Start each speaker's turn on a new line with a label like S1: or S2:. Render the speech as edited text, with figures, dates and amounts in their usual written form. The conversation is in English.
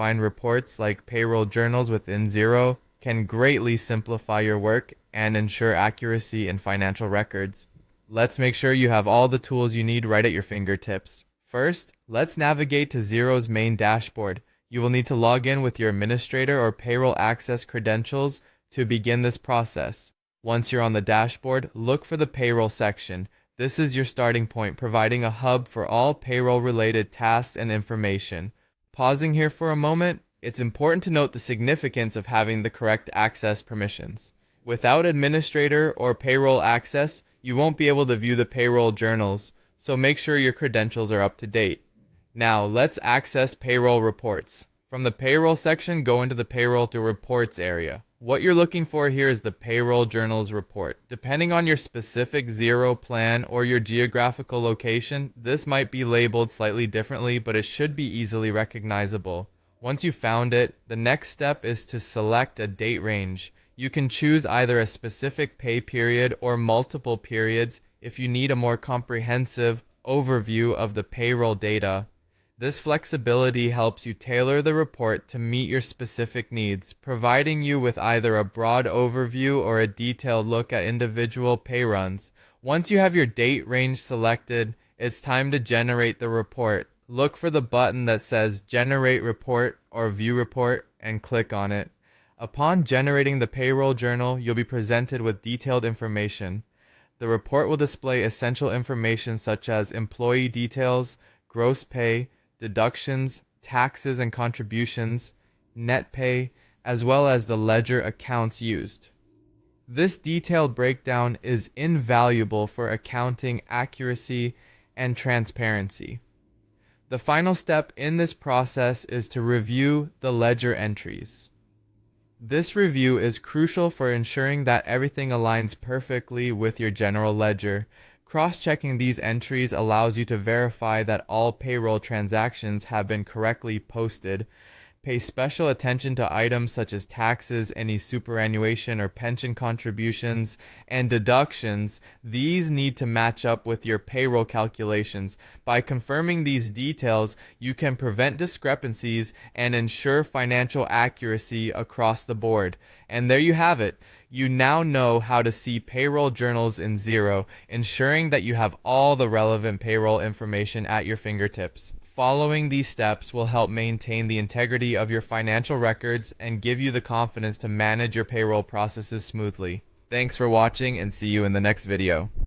S1: Find reports like payroll journals within Xero can greatly simplify your work and ensure accuracy in financial records. Let's make sure you have all the tools you need right at your fingertips. First, let's navigate to Xero's main dashboard. You will need to log in with your administrator or payroll access credentials to begin this process. Once you're on the dashboard, look for the payroll section. This is your starting point, providing a hub for all payroll-related tasks and information. Pausing here for a moment, it's important to note the significance of having the correct access permissions. Without administrator or payroll access, you won't be able to view the payroll journals, so make sure your credentials are up to date. Now, let's access payroll reports. From the payroll section, go into the payroll to reports area. What you're looking for here is the payroll journals report. Depending on your specific Xero plan or your geographical location, this might be labeled slightly differently, but it should be easily recognizable. Once you found it, the next step is to select a date range. You can choose either a specific pay period or multiple periods if you need a more comprehensive overview of the payroll data. This flexibility helps you tailor the report to meet your specific needs, providing you with either a broad overview or a detailed look at individual pay runs. Once you have your date range selected, it's time to generate the report. Look for the button that says Generate Report or View Report and click on it. Upon generating the payroll journal, you'll be presented with detailed information. The report will display essential information such as employee details, gross pay, deductions, taxes and contributions, net pay, as well as the ledger accounts used. This detailed breakdown is invaluable for accounting accuracy and transparency. The final step in this process is to review the ledger entries. This review is crucial for ensuring that everything aligns perfectly with your general ledger. Cross-checking these entries allows you to verify that all payroll transactions have been correctly posted. Pay special attention to items such as taxes, any superannuation or pension contributions, and deductions. These need to match up with your payroll calculations. By confirming these details, you can prevent discrepancies and ensure financial accuracy across the board. And there you have it. You now know how to see payroll journals in Xero, ensuring that you have all the relevant payroll information at your fingertips. Following these steps will help maintain the integrity of your financial records and give you the confidence to manage your payroll processes smoothly. Thanks for watching and see you in the next video.